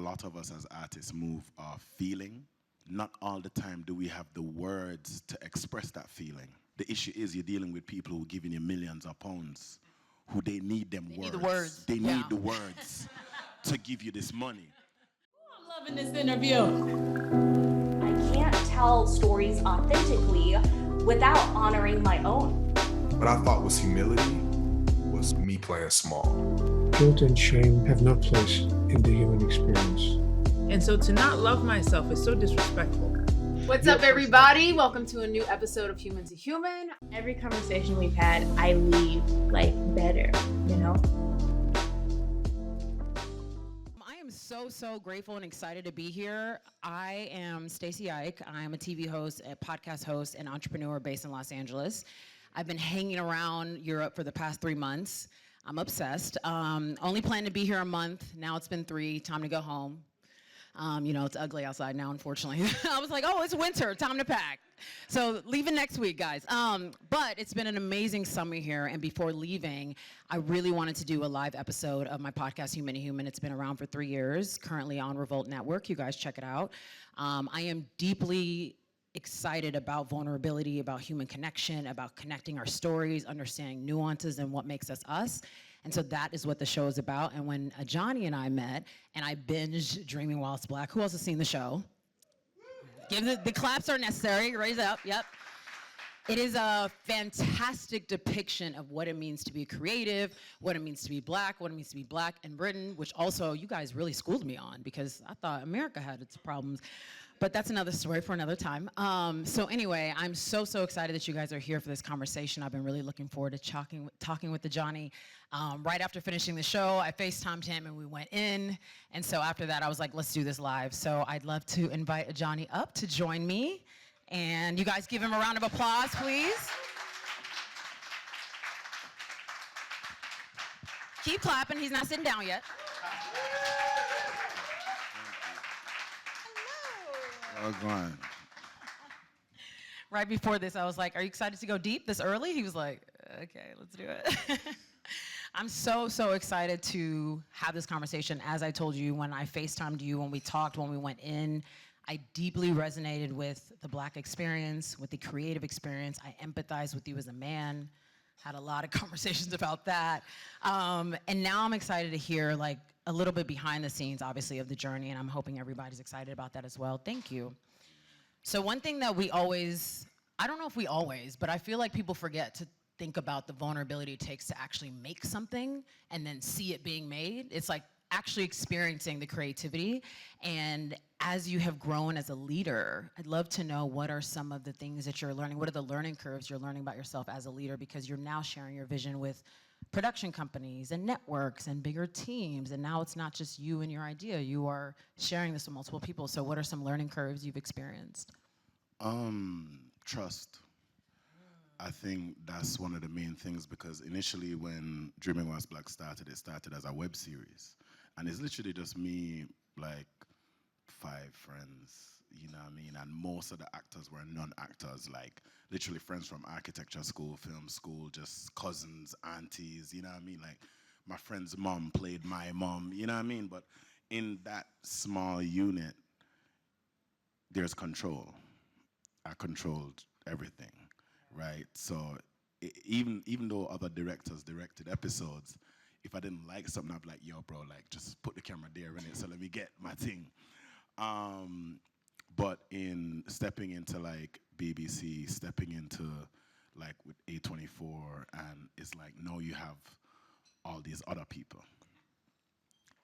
lot of us as artists move off feeling. Not all the time do we have the words to express that feeling. The issue is you're dealing with people who are giving you millions of pounds, who they need them words. Need the words. They need the words to give you this money. I'm loving this interview. I can't tell stories authentically without honoring my own. What I thought was humility was me playing small. Guilt and shame have no place in the human experience. And so to not love myself is so disrespectful. What's up, everybody? Welcome to a new episode of Human to Human. Every conversation we've had, I leave like better, you know? I am so grateful and excited to be here. I am Stacy Ike. I am a TV host, a podcast host, and entrepreneur based in Los Angeles. I've been hanging around Europe for the past 3 months. I'm obsessed. Only planned to be here a month. Now it's been 3. Time to go home. It's ugly outside now, unfortunately. I was like, oh, it's winter, time to pack. So leaving next week, guys. But it's been an amazing summer here, and before leaving, I really wanted to do a live episode of my podcast, Human to Human. It's been around for 3 years, currently on Revolt Network. You guys check it out. I am deeply excited about vulnerability, about human connection, about connecting our stories, understanding nuances and what makes us us. And so that is what the show is about. And when Adjani and I met, and I binged Dreaming While It's Black, who else has seen the show? Give the claps are necessary, raise it up, yep. It is a fantastic depiction of what it means to be creative, what it means to be black, what it means to be black in Britain, which also you guys really schooled me on because I thought America had its problems. But that's another story for another time. So anyway, I'm so excited that you guys are here for this conversation. I've been really looking forward to talking with Adjani. Right after finishing the show, I FaceTimed him and we went in. And so after that, I was like, let's do this live. So I'd love to invite Adjani up to join me. And you guys give him a round of applause, please. Keep clapping, he's not sitting down yet. Oh, go on. Right before this, I was like, are you excited to go deep this early? He was like, okay, let's do it. I'm so excited to have this conversation. As I told you, when I FaceTimed you, when we talked, when we went in, I deeply resonated with the black experience, with the creative experience. I empathized with you as a man, had a lot of conversations about that. And now I'm excited to hear like a little bit behind the scenes, obviously, of the journey, and I'm hoping everybody's excited about that as well. Thank you. So one thing that we always, I don't know if we always, but I feel like people forget to think about the vulnerability it takes to actually make something and then see it being made. It's like actually experiencing the creativity. And as you have grown as a leader, I'd love to know what are some of the things that you're learning, what are the learning curves you're learning about yourself as a leader, because you're now sharing your vision with production companies and networks and bigger teams, and now it's not just you and your idea, you are sharing this with multiple people. So what are some learning curves you've experienced? Trust. I think that's one of the main things, because initially when Dreaming While It's Black started, it started as a web series. And it's literally just me, like 5 friends, you know what I mean? And most of the actors were non-actors, like literally friends from architecture school, film school, just cousins, aunties, you know what I mean? Like my friend's mom played my mom, you know what I mean? But in that small unit, there's control. I controlled everything, right? So even though other directors directed episodes, if I didn't like something, I'd be like, yo, bro, like, just put the camera there, innit? So let me get my thing. But in stepping into, like, BBC, stepping into, like, with A24, and it's like, no, you have all these other people.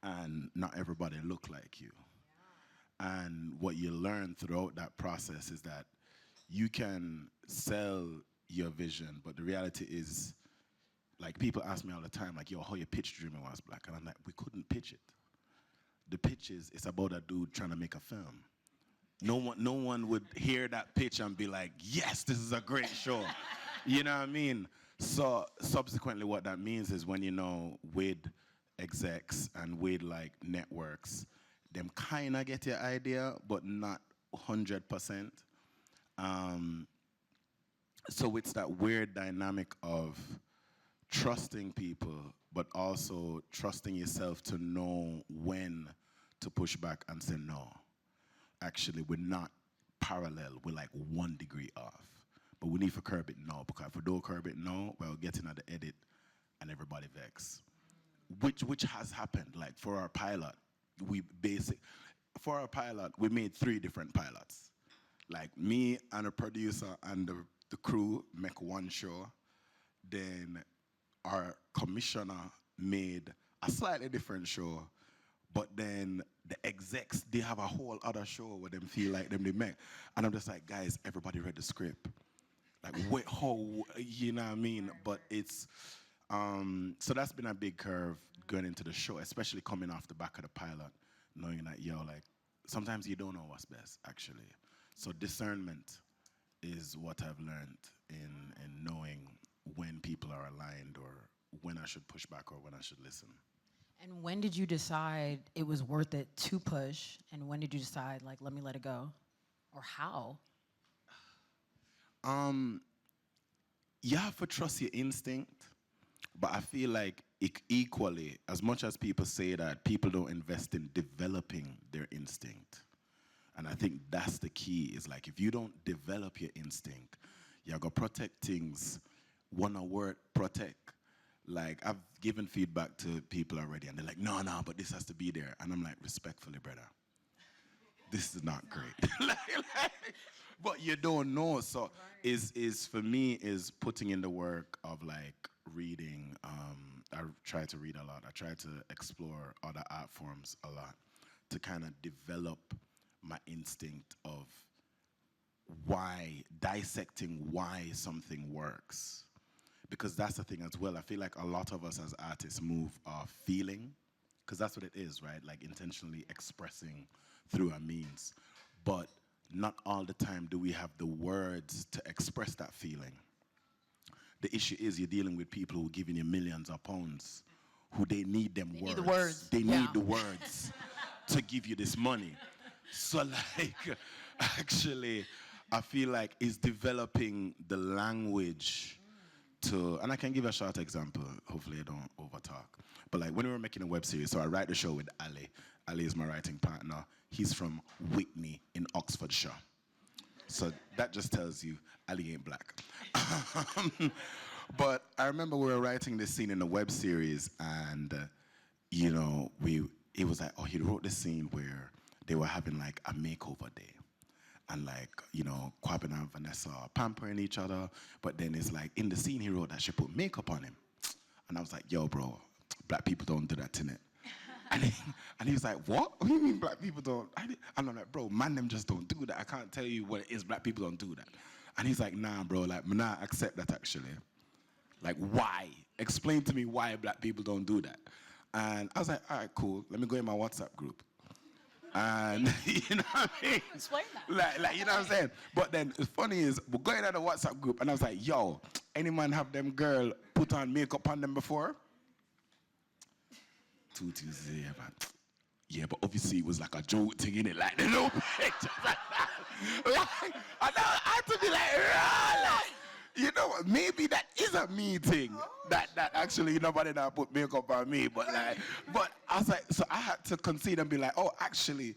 And not everybody look like you. Yeah. And what you learn throughout that process is that you can sell your vision, but the reality is, like, people ask me all the time, like, yo, how you pitch Dreaming While It's Black? And I'm like, we couldn't pitch it. The pitch is, it's about a dude trying to make a film. No one would hear that pitch and be like, yes, this is a great show. You know what I mean? So subsequently what that means is when, you know, with execs and with, like, networks, them kind of get your idea, but not 100%. So it's that weird dynamic of trusting people, but also trusting yourself to know when to push back and say, no, actually, we're not parallel, we're like 1 degree off. But we need to curb it now, because if we don't curb it now, we'll get in at the edit and everybody vex. Which has happened. Like for our pilot, we made 3 different pilots. Like me and a producer and the crew make 1 show. Then our commissioner made a slightly different show, but then the execs, they have a whole other show where them feel like them they make. And I'm just like, guys, everybody read the script. Like, wait, how, you know what I mean? But it's, so that's been a big curve going into the show, especially coming off the back of the pilot, knowing that, yo, like, sometimes you don't know what's best, actually. So discernment is what I've learned in knowing when people are aligned or when I should push back or when I should listen. And when did you decide it was worth it to push? And when did you decide, like, let me let it go? Or how? You have to trust your instinct, but I feel like equally, as much as people say that, people don't invest in developing their instinct. And I think that's the key, is like, if you don't develop your instinct, you're gonna protect things, one word, protect. Like, I've given feedback to people already, and they're like, no, but this has to be there. And I'm like, respectfully, brother, this is not great. But you don't know. So is for me, is putting in the work of like reading. I try to read a lot. I try to explore other art forms a lot to kind of develop my instinct of dissecting why something works. Because that's the thing as well. I feel like a lot of us as artists move off feeling, because that's what it is, right? Like intentionally expressing through our means. But not all the time do we have the words to express that feeling. The issue is you're dealing with people who are giving you millions of pounds, who they need them words. Need the words. They need the words to give you this money. So like, actually, I feel like it's developing the language to, and I can give a short example, hopefully I don't overtalk. But like when we were making a web series, so I write the show with Ali. Ali is my writing partner. He's from Whitney in Oxfordshire. So that just tells you Ali ain't black. But I remember we were writing this scene in the web series, and you know, it was like, oh, he wrote this scene where they were having like a makeover day. And like, you know, Kwabena and Vanessa are pampering each other, but then it's like, in the scene he wrote that she put makeup on him. And I was like, yo, bro, black people don't do that, innit? And he was like, what? What do you mean black people don't? And I'm like, bro, man, them just don't do that. I can't tell you what it is, black people don't do that. And he's like, nah, bro, like, nah, accept that actually. Like, why? Explain to me why black people don't do that. And I was like, all right, cool. Let me go in my WhatsApp group. And you know what I mean? Explain that. Like, you know what I'm saying? But then the funny is, we're going on the WhatsApp group, and I was like, yo, any man have them girl put on makeup on them before? Yeah, but obviously it was like a joke thing, innit? Like the little pictures like that. Like, I had to be like, you know what? Maybe that is a me thing. That actually nobody now put makeup on me, but I was like, so I had to concede and be like, oh, actually,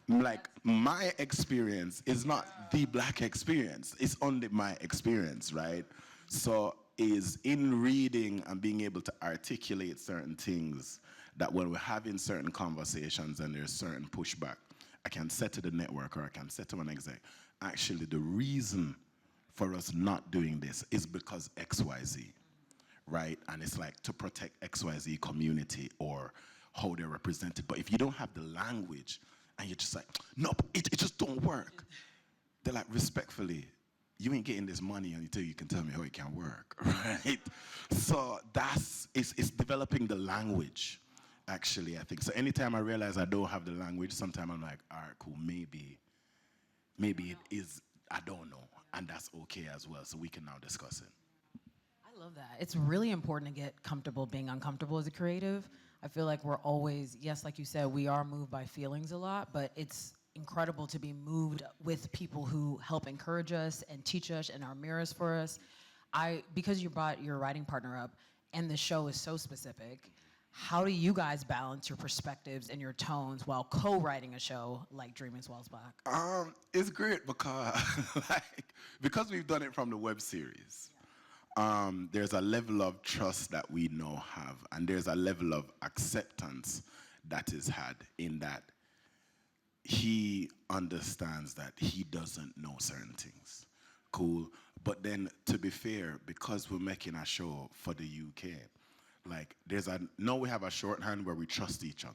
like my experience is not the black experience. It's only my experience, right? So is in reading and being able to articulate certain things that when we're having certain conversations and there's certain pushback, I can say to the network or I can say to an exec, actually the reason for us not doing this is because XYZ, right? And it's like to protect XYZ community or how they're represented. But if you don't have the language and you're just like, no, it just don't work. They're like, respectfully, you ain't getting this money until you can tell me how it can work, right? So it's developing the language, actually, I think. So anytime I realize I don't have the language, sometimes I'm like, all right, cool, maybe it is, I don't know. And that's okay as well, so we can now discuss it. I love that. It's really important to get comfortable being uncomfortable as a creative. I feel like we're always, yes, like you said, we are moved by feelings a lot, but it's incredible to be moved with people who help encourage us and teach us and are mirrors for us. Because you brought your writing partner up and the show is so specific, How do you guys balance your perspectives and your tones while co-writing a show like Dreaming Swells Black? It's great because, because we've done it from the web series. There's a level of trust that we now have, and there's a level of acceptance that is had in that he understands that he doesn't know certain things. Cool. But then, to be fair, because we're making a show for the UK, like, now we have a shorthand where we trust each other.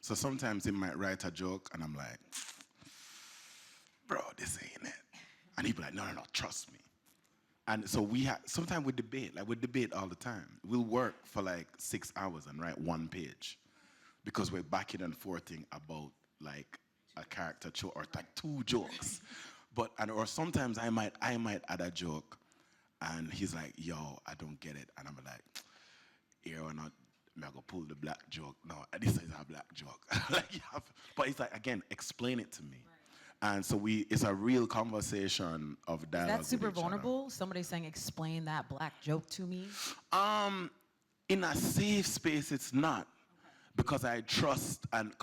So sometimes he might write a joke, and I'm like, bro, this ain't it. And he'd be like, no, trust me. And so sometimes we debate all the time. We'll work for like 6 hours and write one page because we're backing and forthing about like a character joke or like 2 jokes. Or sometimes I might add a joke and he's like, yo, I don't get it. And I'm like, here or not, I'm gonna pull the black joke. No, this is a black joke. But it's like, again, explain it to me. And so it's a real conversation of dialogue. That's super with each vulnerable. Somebody saying, explain that black joke to me. In a safe space, it's not. Because I trust, and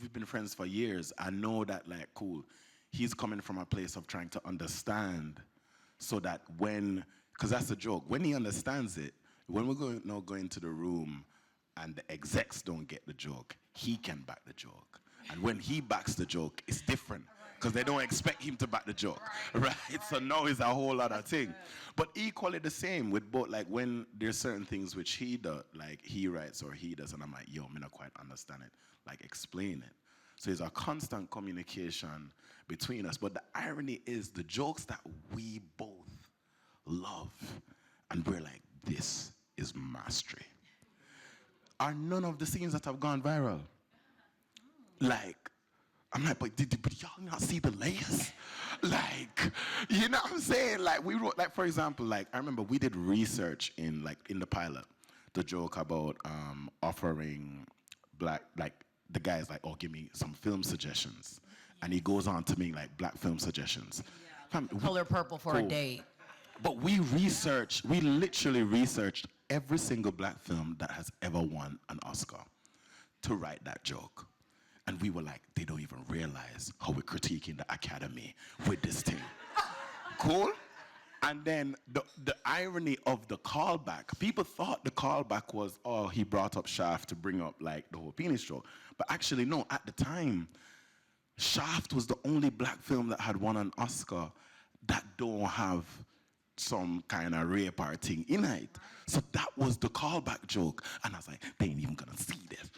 we've been friends for years. I know that, like, cool, he's coming from a place of trying to understand so that because that's the joke, when he understands it, when we're go into the room and the execs don't get the joke, he can back the joke. And when he backs the joke, it's different because they don't expect him to back the joke, right? So now it's a whole other thing. But equally the same with both, like when there's certain things which he does, like he writes or he does, and I'm like, yo, I not quite understand it. Like, explain it. So there's a constant communication between us. But the irony is the jokes that we both love, and we're like, this is mastery, are none of the scenes that have gone viral. Like, I'm like, but y'all not see the layers? Like, you know what I'm saying? Like, we wrote, like, for example, like, I remember we did research in the pilot, the joke about offering black, like, the guy's like, oh, give me some film suggestions. And he goes on to make, like, black film suggestions. Color purple for a date. But we literally researched every single black film that has ever won an Oscar to write that joke. And we were like, they don't even realize how we're critiquing the Academy with this thing. Cool? And then the irony of the callback, people thought the callback was, oh, he brought up Shaft to bring up like the whole penis joke. But actually, no, at the time, Shaft was the only black film that had won an Oscar that don't have some kind of rape or thing in it. So that was the callback joke. And I was like, they ain't even gonna see this.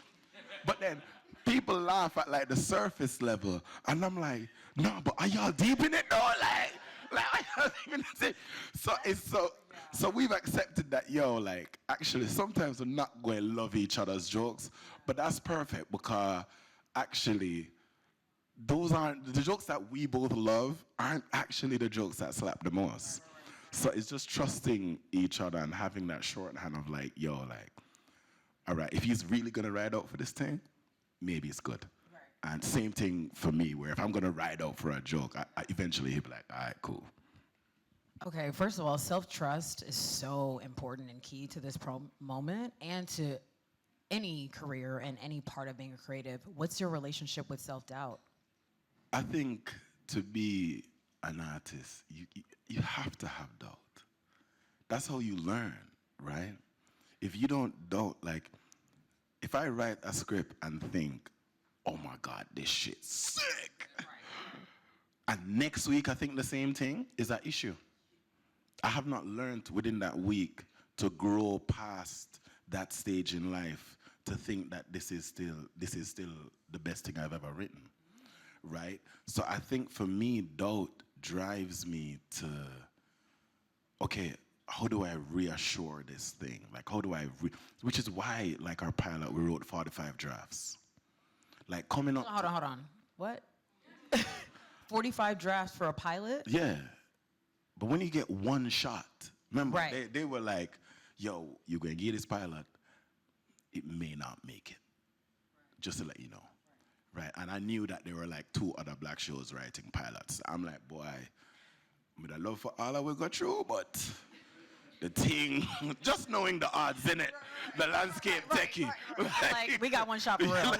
But then people laugh at like the surface level. And I'm like, no, but are y'all deep in it though? Like are y'all deep in it? So we've accepted that, yo, like, actually sometimes we're not going to love each other's jokes, but that's perfect because actually those aren't, the jokes that we both love aren't actually the jokes that slap the most. So it's just trusting each other and having that shorthand of like, yo, like, all right, if he's really gonna ride out for this thing, maybe it's good. Right. And same thing for me, where if I'm gonna ride out for a joke, I eventually he'll be like, all right, cool. Okay, first of all, self-trust is so important and key to this moment and to any career and any part of being a creative. What's your relationship with self-doubt? I think to be an artist, you have to have doubt. That's how you learn, right? If you don't doubt, like, if I write a script and think, oh my God, this shit's sick, and next week I think the same thing, is an issue. I have not learned within that week to grow past that stage in life to think that this is still the best thing I've ever written, right? So I think for me, doubt drives me to, okay, how do I reassure this thing? Like, how do I, which is why, like our pilot, we wrote 45 drafts. Like coming up. Hold on. What? 45 drafts for a pilot? Yeah. But when you get one shot, remember, right. they were like, yo, you're going to get this pilot. It may not make it. Just to let you know. Right? And I knew that there were like 2 other black shows writing pilots. I'm like, boy, with a love for all I will go through, but the thing, just knowing the odds in it, the landscape techie. Like, we got one shot for real.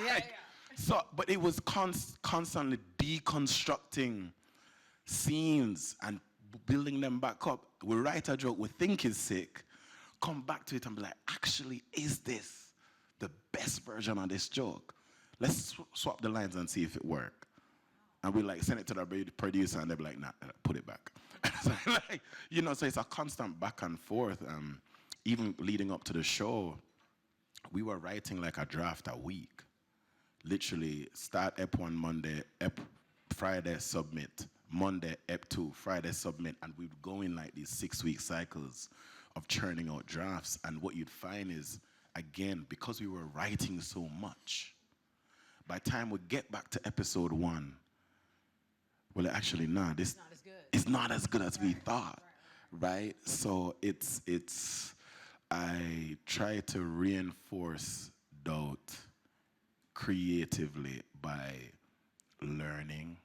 So, but it was constantly deconstructing scenes and building them back up. We write a joke we think is sick, come back to it and be like, actually, is this the best version of this joke? Let's swap the lines and see if it works. And we like send it to the producer and they're like, nah, put it back. So, like, you know, so it's a constant back and forth. Even leading up to the show, we were writing like a draft a week. Literally start Ep1 Monday, Friday submit, Monday Ep2, Friday submit, and we'd go in like these 6-week cycles of churning out drafts. And what you'd find is, again, because we were writing so much, by the time we get back to episode 1, well, actually, nah, this is not as good as we thought, right? So I try to reinforce doubt creatively by learning,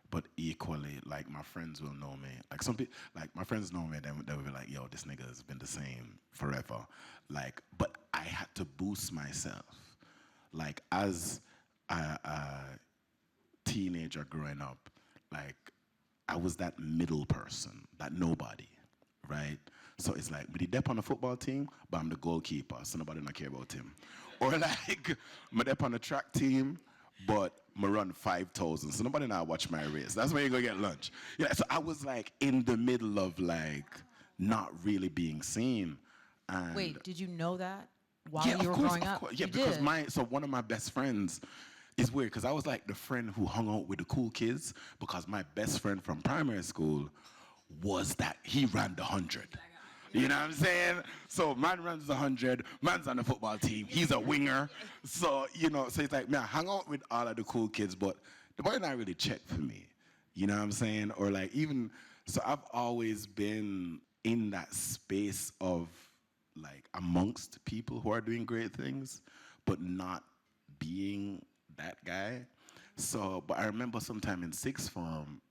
but equally, like, my friends will know me. Like, some people, like, my friends know me, they will be like, yo, this nigga has been the same forever. Like, but I had to boost myself. Like, as a teenager growing up, like, I was that middle person, that nobody, right? So it's like, me dep on the football team, but I'm the goalkeeper, so nobody don't care about him. Or like, me dep on the track team, but me run 5,000, so nobody now watch my race. That's when you go get lunch. Yeah, so I was like in the middle of like not really being seen. And Wait, did you know that while yeah, you were growing up? Yeah, You because did? so one of my best friends is weird because I was like the friend who hung out with the cool kids because my best friend from primary school was that he ran the 100. You know what I'm saying? So man runs the 100, man's on the football team, he's a winger. So, you know, so it's like, man, I hung out with all of the cool kids, but the boy not really checked for me. You know what I'm saying? Or like even, so I've always been in that space of like amongst people who are doing great things, but not being that guy. So, but I remember sometime in sixth form,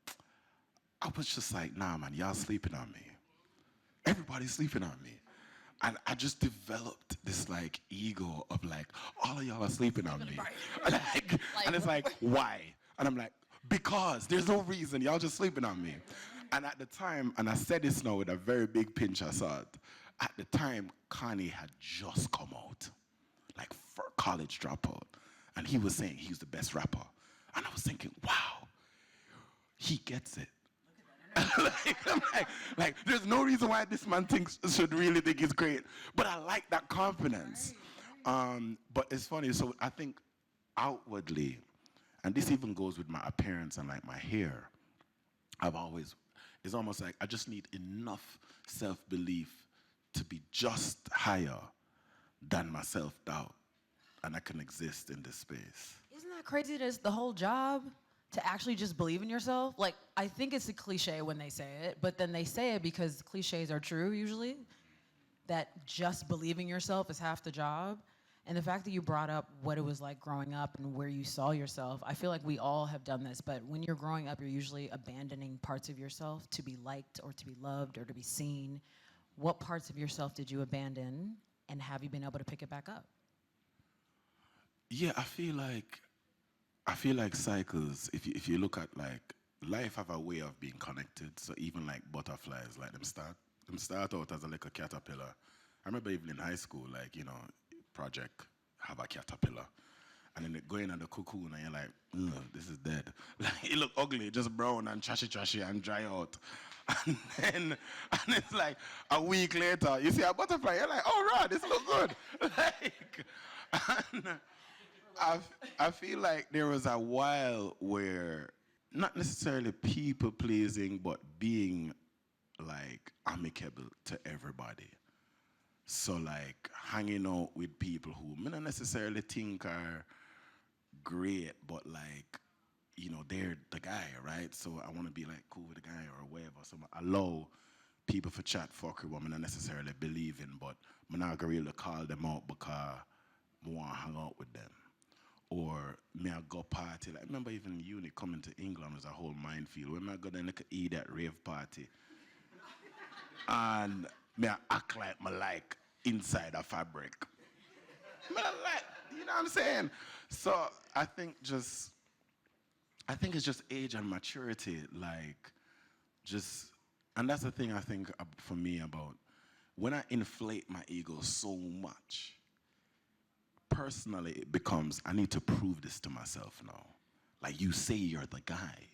I was just like, nah, man, y'all sleeping on me. Everybody's sleeping on me. And I just developed this like ego of like, all of y'all are sleeping on me. Like, and it's like, why? And I'm like, because there's no reason, y'all just sleeping on me. And at the time, and I said this now with a very big pinch of salt, at the time, Kanye had just come out, like for college dropout. And he was saying he's the best rapper. And I was thinking, wow, he gets it. like, there's no reason why this man should really think he's great. But I like that confidence. But it's funny, so I think outwardly, and this even goes with my appearance and like my hair, it's almost like I just need enough self-belief to be just higher than my self-doubt. And I can exist in this space. Isn't that crazy that it's the whole job to actually just believe in yourself? Like, I think it's a cliche when they say it, but then they say it because cliches are true usually, that just believing yourself is half the job. And the fact that you brought up what it was like growing up and where you saw yourself, I feel like we all have done this, but when you're growing up, you're usually abandoning parts of yourself to be liked or to be loved or to be seen. What parts of yourself did you abandon, and have you been able to pick it back up? Yeah, I feel like cycles, if you look at like, life have a way of being connected. So even like butterflies, like them start out as a little caterpillar. I remember even in high school, like, you know, project have a caterpillar. And then it go in the cocoon and you're like, this is dead. Like, it look ugly, just brown and trashy and dry out. And it's like a week later, you see a butterfly, you're like, oh, right, this look good. Like, and I feel like there was a while where not necessarily people pleasing, but being like amicable to everybody. So like hanging out with people who may not necessarily think are great, but like, you know, they're the guy, right? So I want to be like cool with the guy or whatever. So I allow people for chat fuckery what I not necessarily believe in, but I'm not gonna really call them out because I want to hang out with them. Or me I go party. Like, I remember even uni coming to England was a whole minefield. When I go there, like eat at rave party. And Me I act like me like inside a fabric. Me I like, you know what I'm saying? So I think it's just age and maturity, like just, and that's the thing I think for me about when I inflate my ego so much. Personally, it becomes I need to prove this to myself now. Like you say, you're the guy.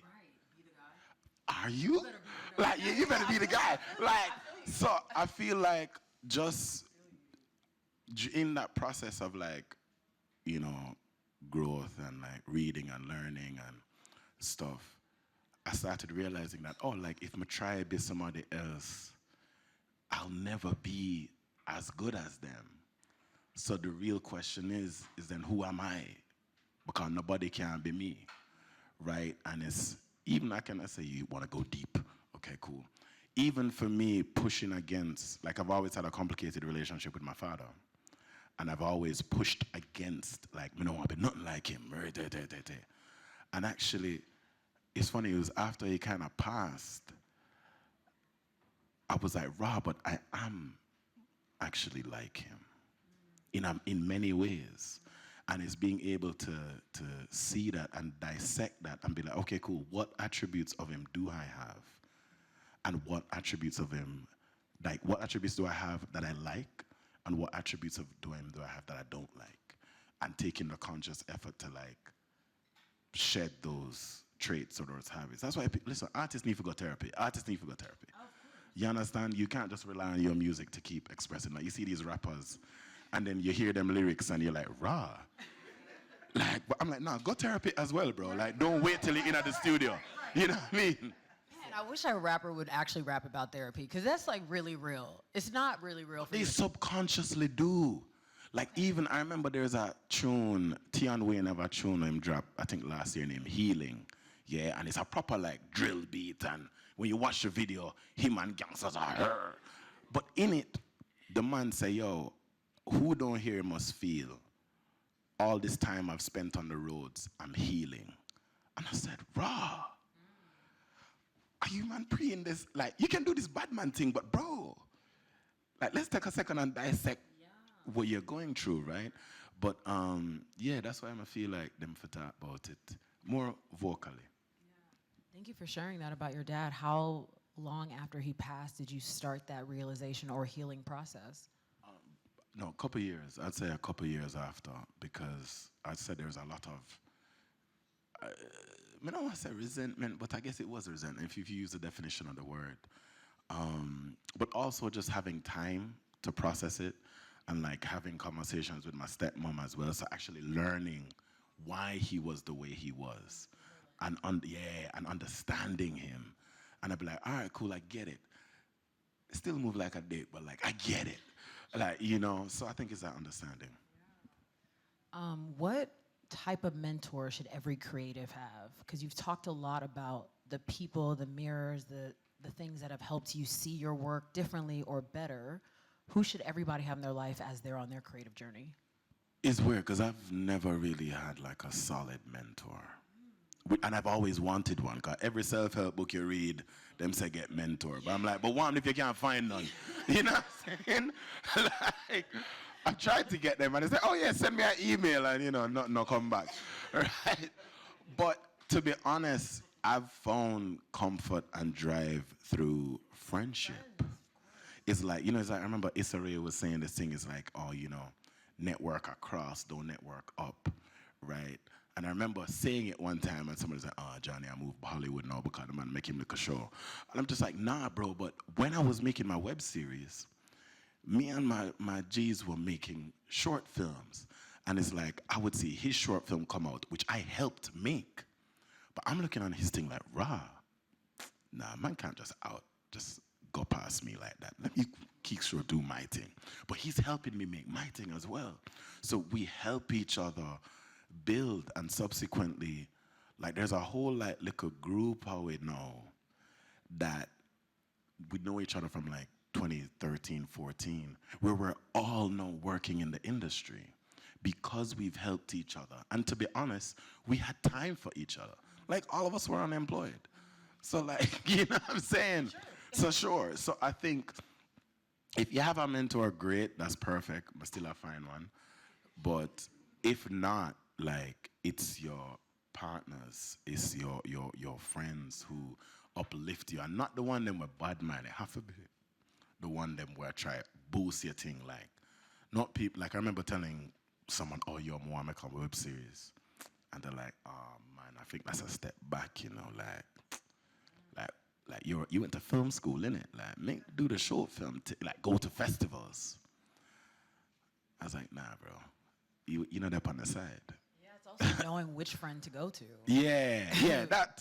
Are you? Like, you better be the guy. Like, so I feel like just in that process of like, you know, growth and like reading and learning and stuff, I started realizing that, oh, like if I try to be somebody else, I'll never be as good as them. So the real question is then who am I? Because nobody can be me, right? And it's, even I can say you want to go deep. Okay, cool. Even for me, pushing against, like I've always had a complicated relationship with my father. And I've always pushed against, like, I don't want to be nothing like him. And actually, it's funny, it was after he kind of passed, I was like, Rob, but I am actually like him in many ways. And it's being able to see that and dissect that and be like, okay, cool, what attributes of him do I have? And what attributes of him, like what attributes do I have that I like? And what attributes of him do I have that I don't like? And taking the conscious effort to like shed those traits or those habits. That's why, listen, artists need to go therapy. Artists need to go therapy. You understand? You can't just rely on your music to keep expressing. Like you see these rappers, and then you hear them lyrics, and you're like, raw. Like, but I'm like, nah, go therapy as well, bro. Like, don't wait till you're in at the studio. You know what I mean? Man, I wish a rapper would actually rap about therapy, because that's like really real. It's not really real for They me. subconsciously do. Like even, I remember there's a tune, Tion Wayne have a tune him drop, I think last year, named Healing. Yeah, and it's a proper like drill beat, and when you watch the video, him and gangsters are her. But in it, the man say, yo, who don't hear must feel all this time I've spent on the roads, I'm healing. And I said, raw. Are you man preying this? Like, you can do this bad man thing, but bro, like, let's take a second and dissect what you're going through, right? But yeah, that's why I feel like them for talk about it more vocally. Thank you for sharing that about your dad. How long after he passed did you start that realization or healing process? No, a couple years. I'd say a couple years after, because I'd say there's a lot of, I don't want to say resentment, but I guess it was resentment if you use the definition of the word. But also just having time to process it and like having conversations with my stepmom as well. So actually learning why he was the way he was and understanding him. And I'd be like, all right, cool, I get it. Still move like a dick, but like, I get it. Like, you know, so I think it's that understanding. What type of mentor should every creative have? Because you've talked a lot about the people, the mirrors, the things that have helped you see your work differently or better. Who should everybody have in their life as they're on their creative journey? It's weird, because I've never really had like a solid mentor. And I've always wanted one, because every self-help book you read, them say get mentor. But I'm like, but one if you can't find none. You know what I'm saying? Like, I've tried to get them, and they say, oh yeah, send me an email, and you know, no come back. Right? But to be honest, I've found comfort and drive through friendship. It's like, you know, it's like, I remember Issa Rae was saying this thing is like, oh, you know, network across, don't network up, right? And I remember saying it one time, and somebody's like, oh, Johnny, I moved to Hollywood now because the man make him look a show. And I'm just like, nah, bro, but when I was making my web series, me and my G's were making short films. And it's like, I would see his short film come out, which I helped make. But I'm looking on his thing like, rah, nah, man can't just go past me like that. Let me keep sure do my thing. But he's helping me make my thing as well. So we help each other build, and subsequently, like there's a whole like little group how we know that we know each other from like 2013, 14, where we're all now working in the industry because we've helped each other. And to be honest, we had time for each other. Like all of us were unemployed. So like, you know what I'm saying? Sure. So I think if you have a mentor, great, that's perfect, but still I find one. But if not, like, it's your partners, it's your friends who uplift you, and not the one them with bad mind. It have to be the one them where try boost your thing, like, not people, like I remember telling someone, oh, yo, I want to make a web series. And they're like, oh, man, I think that's a step back, you know, like you went to film school, innit? Like, do the short film, like, go to festivals. I was like, nah, bro, you know that on the side. Yeah, it's also knowing which friend to go to. Yeah, that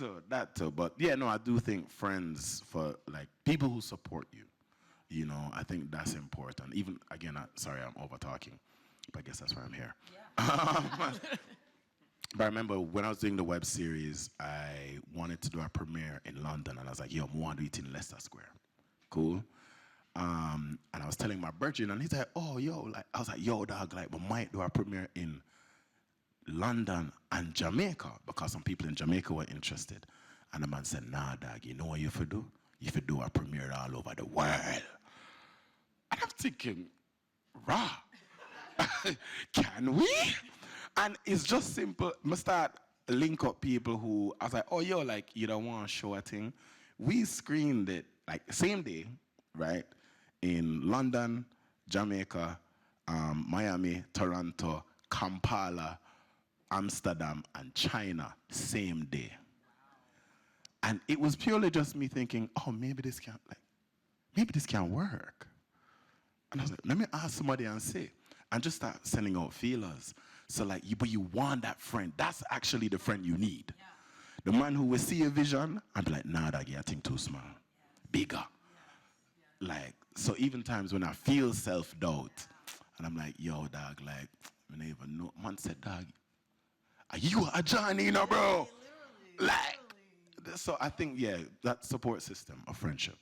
too. But yeah, no, I do think friends, for like people who support you, you know, I think that's important. Even, again, sorry, I'm over talking, but I guess that's why I'm here. Yeah. But I remember when I was doing the web series, I wanted to do a premiere in London, and I was like, yo, I want to do it in Leicester Square. Cool. And I was telling my virgin, and he's like, oh, yo, like, I was like, yo, dog, like, we might do a premiere in London and Jamaica, because some people in Jamaica were interested. And the man said, nah, dog, you know what you should do? You should do a premiere all over the world. And I'm thinking, rah, can we? And it's just simple. I start link up people who, I was like, oh, yo, like, you don't want to show a thing? We screened it, like, same day, right? In London, Jamaica, Miami, Toronto, Kampala, Amsterdam, and China, same day. And it was purely just me thinking, oh, maybe this can't work. And I was like, let me ask somebody and see. And just start sending out feelers. So like, but you want that friend. That's actually the friend you need. Yeah. The man who will see your vision and be like, nah, dog, I think too small. Bigger. Like, so even times when I feel self-doubt, and I'm like, yo, dog, like, I don't even know. Man said, dog, are you Adjani, you know, bro? Like, so I think, yeah, that support system of friendship.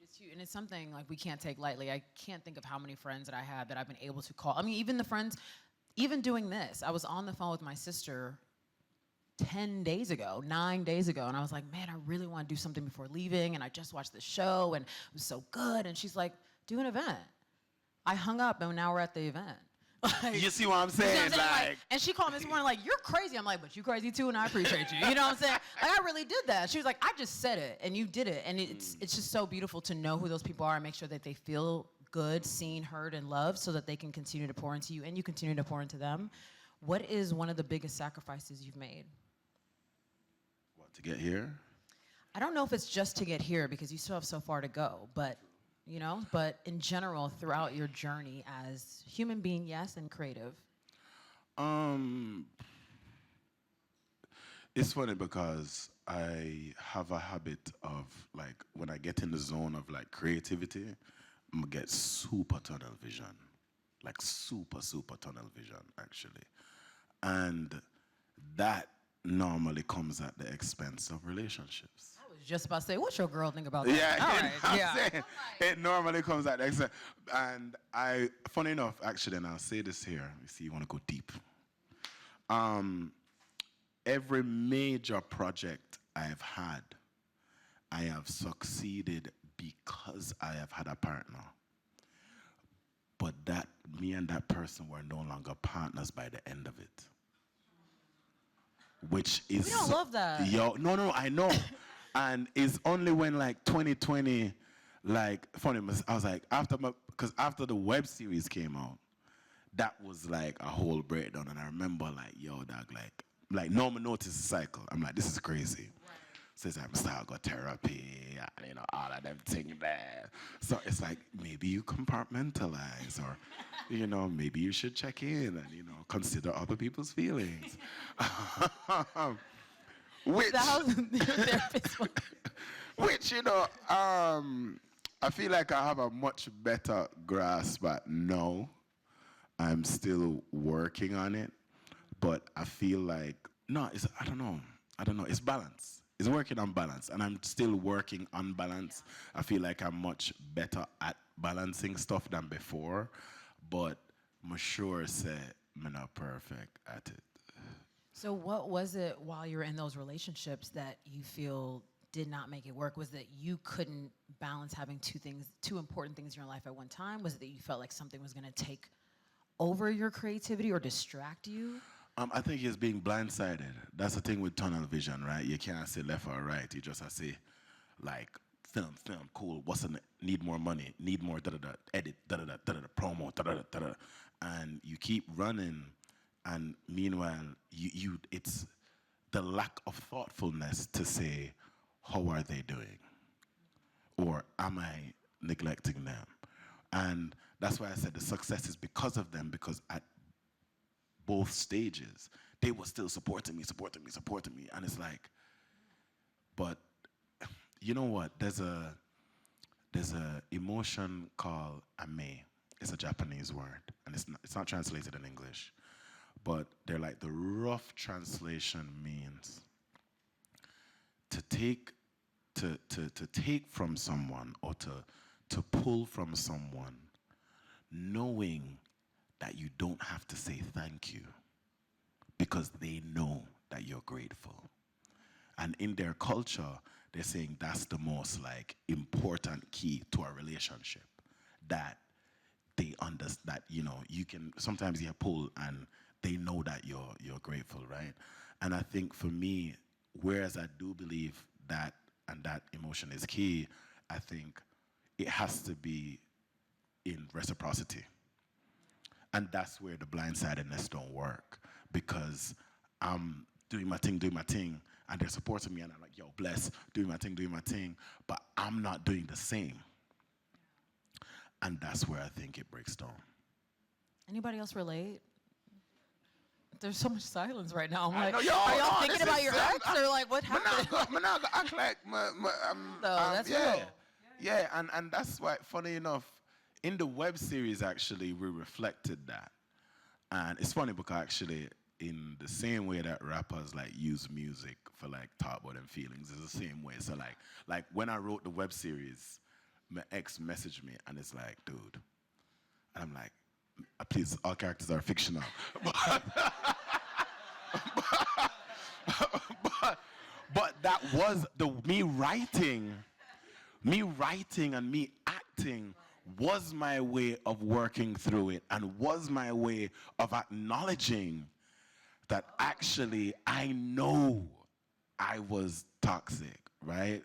It's huge, and it's something like we can't take lightly. I can't think of how many friends that I have that I've been able to call. I mean, even the friends, even doing this, I was on the phone with my sister 9 days ago, and I was like, man, I really want to do something before leaving, and I just watched the show, and it was so good, and she's like, do an event. I hung up, and now we're at the event. Like, you see what I'm saying? You know what I'm saying? Like, and she called me this morning like, you're crazy. I'm like, but you crazy too, and I appreciate you. You know what I'm saying? Like, I really did that. She was like, I just said it, and you did it. And it's just so beautiful to know who those people are and make sure that they feel good, seen, heard, and loved, so that they can continue to pour into you and you continue to pour into them. What is one of the biggest sacrifices you've made? What, to get here? I don't know if it's just to get here, because you still have so far to go, but you know, but in general, throughout your journey as human being, yes, and creative. It's funny because I have a habit of, like, when I get in the zone of like creativity, I'm gonna get super tunnel vision, like super tunnel vision, actually. And that normally comes at the expense of relationships. I was just about to say, what's your girl think about that? Yeah, all you know right, what I'm yeah. saying? It normally comes at the expense. And funny enough, actually, and I'll say this here, you see, you want to go deep. Every major project I've had, I have succeeded because I have had a partner. But that, me and that person were no longer partners by the end of it. Which is... We don't love that. Yo, no, I know. And it's only when like 2020, like, funny, I was like, because after the web series came out, that was like a whole breakdown. And I remember like, yo, dog, like no one noticed the cycle. I'm like, this is crazy. Right. So it's like, I'm starting to go therapy, and, you know, all of them things there. So it's like, maybe you compartmentalize, or, you know, maybe you should check in and, you know, consider other people's feelings. Which, you know, I feel like I have a much better grasp at now. I'm still working on it, but I feel like, no, I don't know, it's balance. It's working on balance, and I'm still working on balance. I feel like I'm much better at balancing stuff than before, but I'm sure say I'm not perfect at it. So what was it while you were in those relationships that you feel did not make it work? Was that you couldn't balance having two important things in your life at one time? Was it that you felt like something was going to take over your creativity or distract you? I think it's being blindsided. That's the thing with tunnel vision, right? You can't say left or right. You just have to say, like, film, cool. What's in it? Need more money. Need more edit, promo, and you keep running. And meanwhile, it's the lack of thoughtfulness to say, how are they doing? Or am I neglecting them? And that's why I said the success is because of them, because at both stages, they were still supporting me. And it's like, but you know what? There's a emotion called ame. It's a Japanese word, and it's not translated in English. But they're like, the rough translation means to take from someone, or to pull from someone, knowing that you don't have to say thank you because they know that you're grateful. And in their culture, they're saying that's the most like important key to a relationship, that they understand that, you know, you can sometimes you pull and they know that you're grateful, right? And I think for me, whereas I do believe that and that emotion is key, I think it has to be in reciprocity. And that's where the blindsidedness don't work, because I'm doing my thing, and they're supporting me, and I'm like, yo, bless, doing my thing, but I'm not doing the same. And that's where I think it breaks down. Anybody else relate? There's so much silence right now. I'm I like, know, yo, are y'all no, thinking this about is- your ex, or like what happened? I act like That's yeah. real. Yeah, and that's why, funny enough, in the web series, actually, we reflected that. And it's funny because actually, in the same way that rappers like use music for like talk about them feelings, is the same way. So like when I wrote the web series, my ex messaged me and it's like, dude, and I'm like, please, all characters are fictional. But that was me writing and me acting was my way of working through it, and was my way of acknowledging that actually I know I was toxic, right?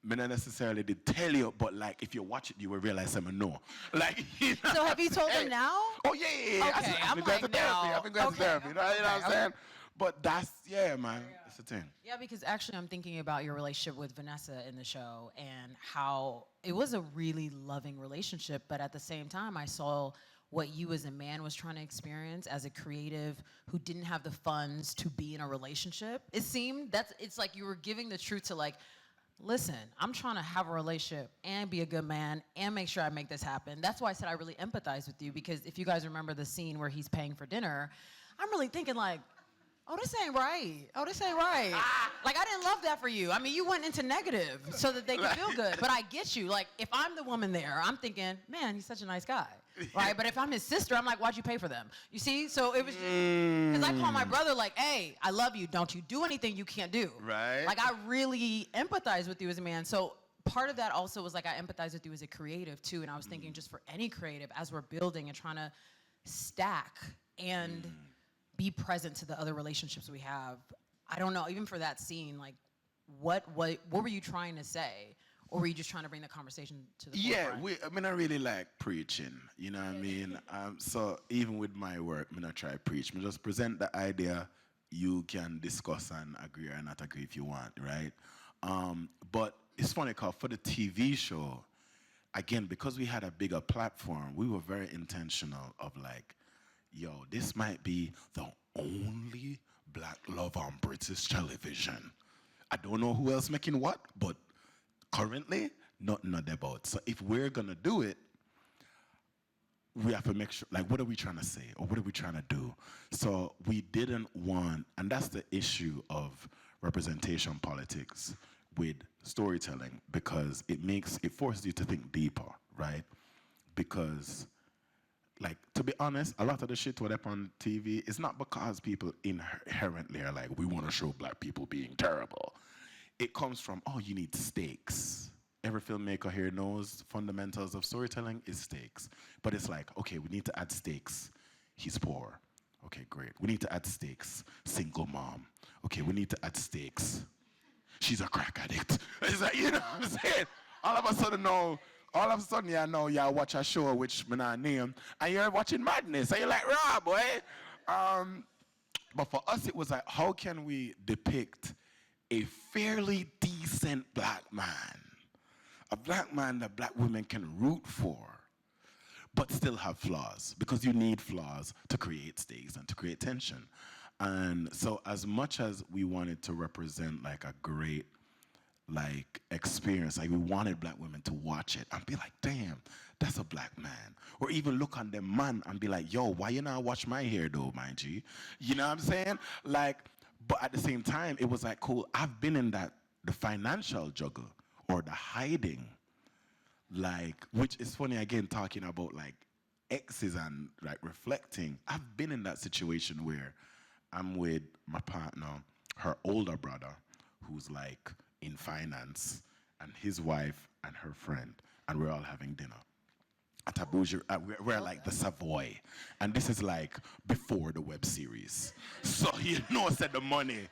Me not necessarily did tell you, but like if you watch it, you will realize I'm a no. Like, you know, So have you told them now? Oh yeah. Okay, I've been going to therapy. I've been going to Okay, therapy. You know what I'm saying? But that's man. It's a thing. Yeah, because actually I'm thinking about your relationship with Vanessa in the show, and how it was a really loving relationship, but at the same time I saw what you as a man was trying to experience as a creative who didn't have the funds to be in a relationship. It seemed it's like you were giving the truth to like, listen, I'm trying to have a relationship and be a good man and make sure I make this happen. That's why I said I really empathize with you, because if you guys remember the scene where he's paying for dinner, I'm really thinking like, oh, this ain't right. Like, I didn't love that for you. I mean, you went into negative so that they could feel good. But I get you. Like, if I'm the woman there, I'm thinking, man, he's such a nice guy, right? But if I'm his sister, I'm like, why'd you pay for them? You see? So it was just, because I call my brother like, hey, I love you. Don't you do anything you can't do. Right. Like, I really empathize with you as a man. So part of that also was like, I empathize with you as a creative too. And I was thinking just for any creative, as we're building and trying to stack and be present to the other relationships we have. I don't know, even for that scene, like, what were you trying to say? Or were you just trying to bring the conversation to the forefront? I really like preaching, you know what I mean? So even with my work, I not try to preach. I just present the idea, you can discuss and agree or not agree if you want, right? But it's funny, because for the TV show, again, because we had a bigger platform, we were very intentional of like, yo, this might be the only black love on British television. I don't know who else making what, but currently, nothing about. So if we're gonna do it, we have to make sure, like, what are we trying to say, or what are we trying to do? So we didn't want, and that's the issue of representation politics with storytelling, because it forces you to think deeper, right? Because, like, to be honest, a lot of the shit what up on TV is not because people inherently are like, we want to show black people being terrible. it comes from, oh, you need stakes. Every filmmaker here knows fundamentals of storytelling is stakes. But it's like, okay, we need to add stakes. He's poor. Okay, great. We need to add stakes. Single mom. Okay, we need to add stakes. She's a crack addict. It's like, you know what I'm saying? All of a sudden, you know, you watch a show which me not name, and you're watching madness, and you're like, rah, boy. But for us, it was like, how can we depict a fairly decent black man? A black man that black women can root for, but still have flaws, because you need flaws to create stakes and to create tension. And so as much as we wanted to represent like a great like experience, like we wanted black women to watch it and be like, damn, that's a black man. Or even look on them man and be like, yo, why you not watch my hair though, my G? You know what I'm saying? Like, but at the same time, it was like, cool, I've been in that, the financial juggle or the hiding, like, which is funny again, talking about like exes and like reflecting. I've been in that situation where I'm with my partner, her older brother, who's like in finance, and his wife and her friend, and we're all having dinner at a bougie, we're like the Savoy, and this is like before the web series. So you know, said the money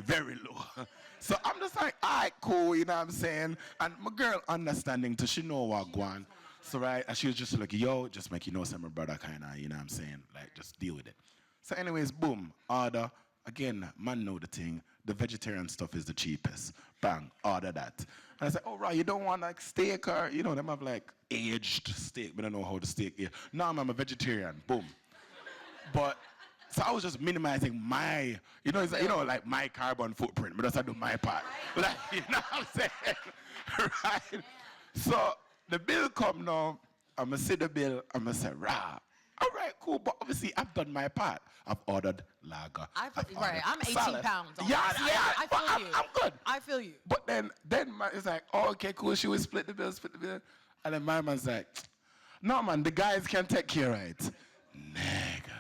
very low. So I'm just like, all right, cool, you know what I'm saying? And my girl understanding to she know what going. So right, and she was just like, yo, just make you know, say my brother kind of, you know what I'm saying? Like, just deal with it. So anyways, boom, order. Again, man know the thing. The vegetarian stuff is the cheapest. Bang, order that. And I said, oh, right, you don't want like steak or, you know, them have like aged steak. But I don't know how the steak is. No, I'm a vegetarian. Boom. But, so I was just minimizing my, you know, it's like, you know, like my carbon footprint. But I do my part. Like, you know what I'm saying? Right? So the bill come now. I'm going to see the bill. I'm going to say, rah. All right, cool, but obviously I've done my part. I've ordered lager. Right, I'm 18 salad. pounds. Yeah, I feel you. I'm good. I feel you. But then it's like, oh, okay, cool. She will split the bill. And then my man's like, no, man, the guys can take care of it. Nigga.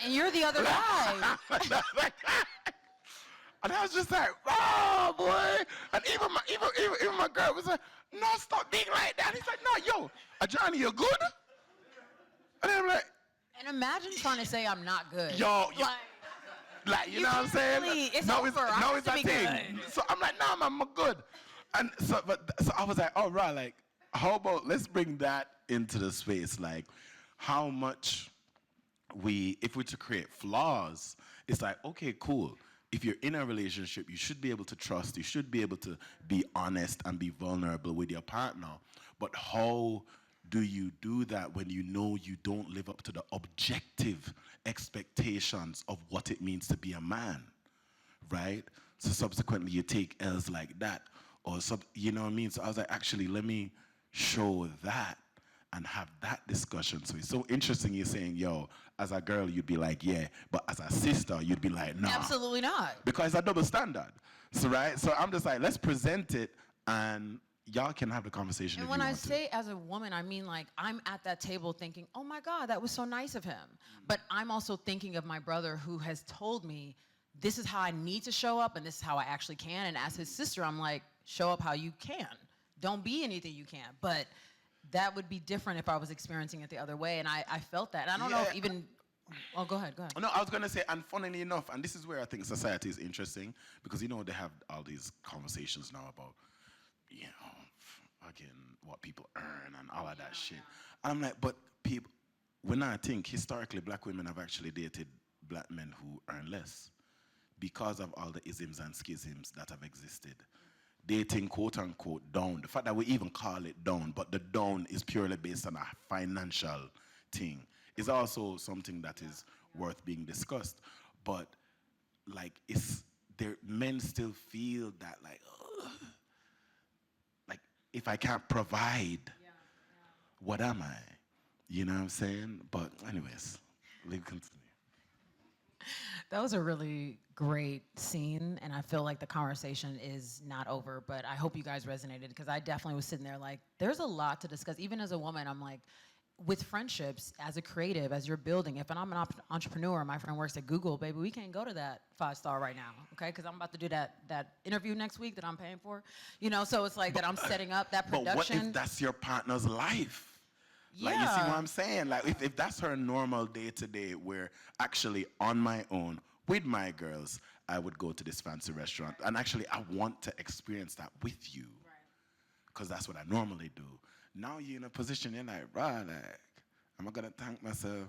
And you're the other guy. And I was just like, oh, boy. And even my girl was like, no, stop being like that. He's like, no, yo, Adjani, you good? And I'm like, and imagine trying to say I'm not good. Yo, like you know what I'm saying? Really, it's no, over. It's a thing. So I'm like, nah, man, I'm good. And so I was like, all right, like, how about let's bring that into the space? Like, how much if we're to create flaws, it's like, okay, cool. If you're in a relationship, you should be able to trust. You should be able to be honest and be vulnerable with your partner. But how do you do that when you know you don't live up to the objective expectations of what it means to be a man, right? So subsequently you take L's like that, or you know what I mean? So I was like, actually, let me show that and have that discussion. So it's so interesting you're saying, yo, as a girl, you'd be like, yeah, but as a sister, you'd be like, nah. Absolutely not. Because it's a double standard, so right? So I'm just like, let's present it and y'all can have the conversation. And if when you I want say as a woman, I mean like I'm at that table thinking, oh my God, that was so nice of him. But I'm also thinking of my brother who has told me, this is how I need to show up and this is how I actually can. And as his sister, I'm like, show up how you can. Don't be anything you can't. But that would be different if I was experiencing it the other way. And I felt that. And I don't know if even, oh, go ahead. No, I was going to say, and funnily enough, and this is where I think society is interesting, because, you know, they have all these conversations now about, you know, fucking what people earn and all of that shit. And I'm like, but people, when I think historically black women have actually dated black men who earn less because of all the isms and schisms that have existed. Dating quote unquote down. The fact that we even call it down, but the down is purely based on a financial thing, is also something that is worth being discussed. But like, men still feel that like, ugh, like if I can't provide, what am I? You know what I'm saying? But anyways, leave continue. That was a really great scene, and I feel like the conversation is not over, but I hope you guys resonated, because I definitely was sitting there like, there's a lot to discuss. Even as a woman, I'm like, with friendships, as a creative, as you're building, if I'm an entrepreneur, my friend works at Google, baby, we can't go to that 5-star right now, okay? Because I'm about to do that interview next week that I'm paying for, so it's like that I'm setting up that production. But what if that's your partner's life? Yeah. Like, you see what I'm saying? Like, if that's her normal day-to-day, where actually on my own, with my girls, I would go to this fancy restaurant, and actually I want to experience that with you, because that's what I normally do. Now you're in a position, you're like, right, like, am I gonna thank myself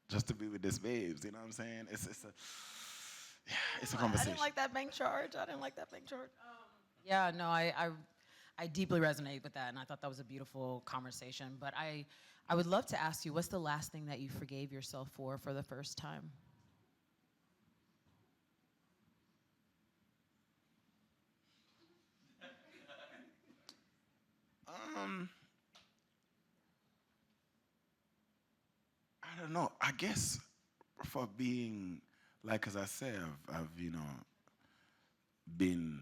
just to be with this babes? You know what I'm saying? It's a conversation. I didn't like that bank charge. Yeah, no, I deeply resonate with that, and I thought that was a beautiful conversation. But I would love to ask you, what's the last thing that you forgave yourself for the first time? I don't know. I guess for being, like, as I say, I've been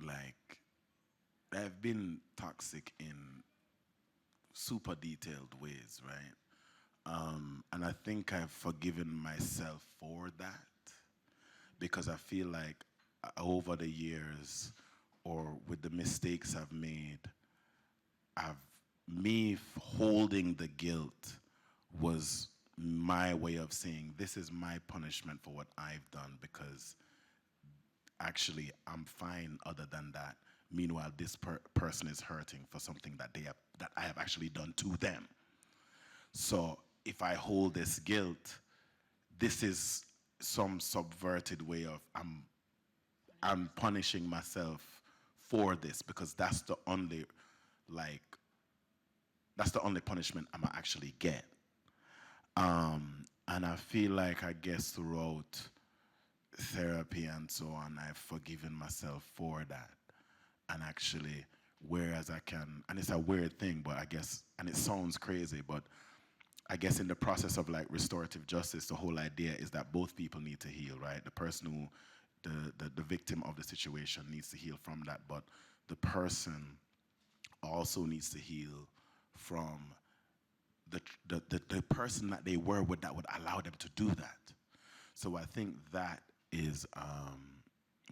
like, I've been toxic in super detailed ways, right? And I think I've forgiven myself for that, because I feel like over the years, or with the mistakes I've made, holding the guilt was my way of saying, this is my punishment for what I've done, because actually I'm fine other than that. Meanwhile, this person is hurting for something that I have actually done to them. So if I hold this guilt, this is some subverted way of I'm punishing myself for this, because that's the only punishment I'm gonna actually get. And I feel like, I guess, throughout therapy and so on, I've forgiven myself for that. And actually, whereas I can, and it's a weird thing, but I guess, and it sounds crazy, but I guess in the process of like restorative justice, the whole idea is that both people need to heal, right? The person the victim of the situation needs to heal from that, but the person also needs to heal from the person that they were with that would allow them to do that. So I think that is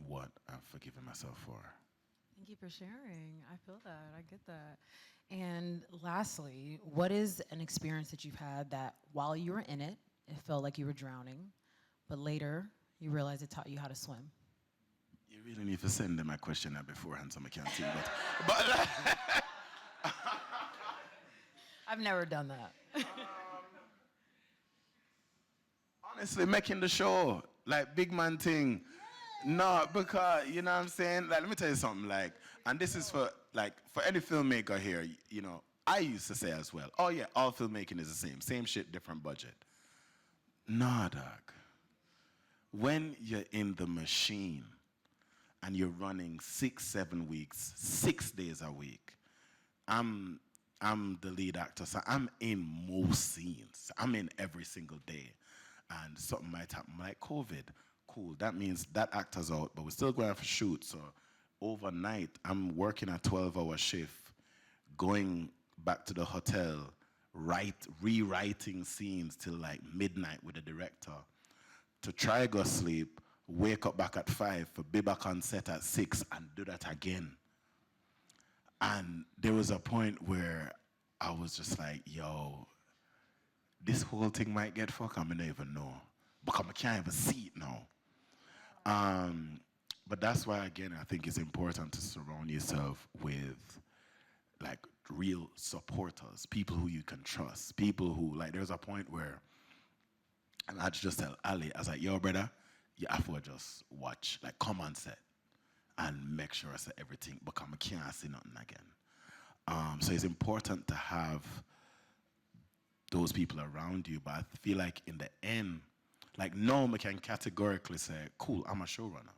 what I've forgiven myself for. Thank you for sharing. I feel that. I get that. And lastly, what is an experience that you've had that while you were in it, it felt like you were drowning, but later you realized it taught you how to swim? You really need to send them a question beforehand so I can't see but I've never done that. Honestly, making the show, like big man thing. No, because, you know what I'm saying? Like, let me tell you something, like, and this is for any filmmaker here, I used to say as well, oh yeah, all filmmaking is the same shit, different budget. Nah, dog. When you're in the machine and you're running 6-7 weeks, 6 days a week, I'm the lead actor, so I'm in most scenes. I'm in every single day. And something might happen, like COVID. Cool, that means that actor's out, but we're still going for shoot. So overnight, I'm working a 12-hour shift, going back to the hotel, rewriting scenes till like midnight with the director, to try go sleep, wake up back at 5, for be back on set at 6, and do that again. And there was a point where I was just like, yo, this whole thing might get fucked, I don't even know. Because I can't even see it now. But that's why, again, I think it's important to surround yourself with like real supporters, people who you can trust, people who, like, there's a point where, and I just tell Ali, I was like, yo, brother, you have to just watch, like, come on set and make sure I say everything, because I can't see nothing again. So it's important to have those people around you, but I feel like in the end, like, no, I can categorically say, cool, I'm a showrunner.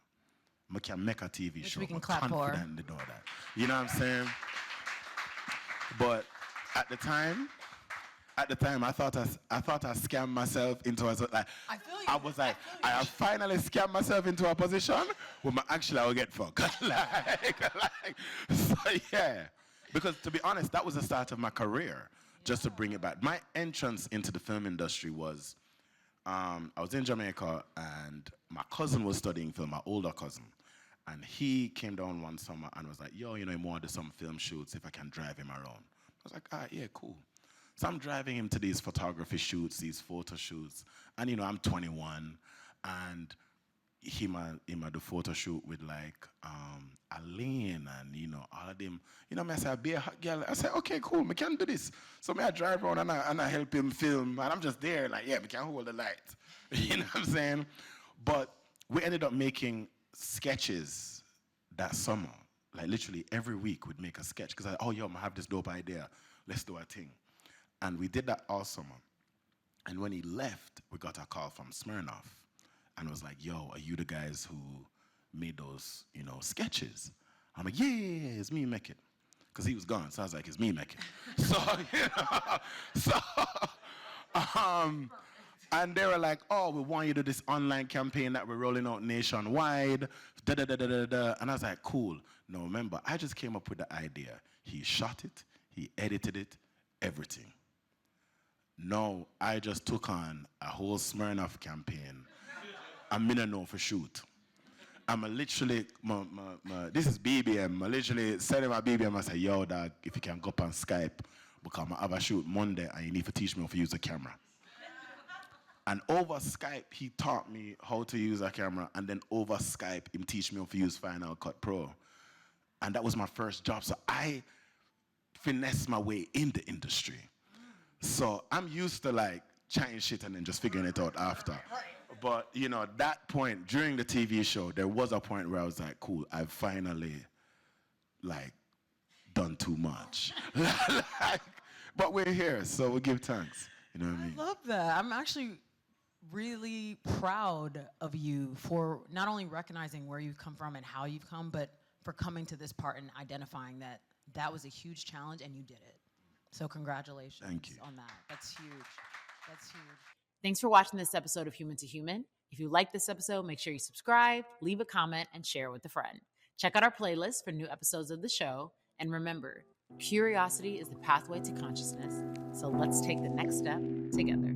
I can make a TV show. We can clap for. Confidently know that. You know what I'm saying? But at the time, I thought I scammed myself into a, like, I feel you. I was like, I have finally scammed myself into a position where I will get fucked. So yeah. Because to be honest, that was the start of my career. just to bring it back. My entrance into the film industry was, I was in Jamaica and my cousin was studying film, my older cousin. And he came down one summer and was like, yo, you know, he wanted to do some film shoots if I can drive him around. I was like, yeah, cool. So I'm driving him to these photography shoots, these photo shoots. And, you know, I'm 21 and he might do photo shoot with like Aline and, you know, all of them. You know, I said, be a hot girl. I said, okay, cool, we can do this. So I drive around and I help him film. And I'm just there like, yeah, we can hold the light. You know what I'm saying? But we ended up making sketches that summer. Like literally every week we'd make a sketch. Because oh, yo, I have this dope idea. Let's do a thing. And we did that all summer. And when he left, we got a call from Smirnoff. And was like, yo, are you the guys who made those, you know, sketches? I'm like, yeah, it's me make it. Because he was gone, so I was like, it's me make it. So, you know, and they were like, oh, we want you to do this online campaign that we're rolling out nationwide, da-da-da-da-da-da. And I was like, cool. No, remember, I just came up with the idea. He shot it, he edited it, everything. No, I just took on a whole Smirnoff campaign. I'm gonna know for shoot. I'm literally, this is BBM. I literally said to my BBM, I said, yo, dog, if you can go up on Skype, because I have a shoot Monday and you need to teach me how to use a camera. And over Skype, he taught me how to use a camera, and then over Skype, he teach me how to use Final Cut Pro. And that was my first job. So I finessed my way in the industry. So I'm used to like chatting shit and then just figuring it out after. But, you know, that point, during the TV show, there was a point where I was like, cool, I've finally, like, done too much. Like, but we're here, so we'll give thanks. You know what I mean? I love that. I'm actually really proud of you for not only recognizing where you've come from and how you've come, but for coming to this part and identifying that that was a huge challenge and you did it. So congratulations on that. That's huge. That's huge. Thanks for watching this episode of Human to Human. If you like this episode, make sure you subscribe, leave a comment, and share with a friend. Check out our playlist for new episodes of the show. And remember, curiosity is the pathway to consciousness. So let's take the next step together.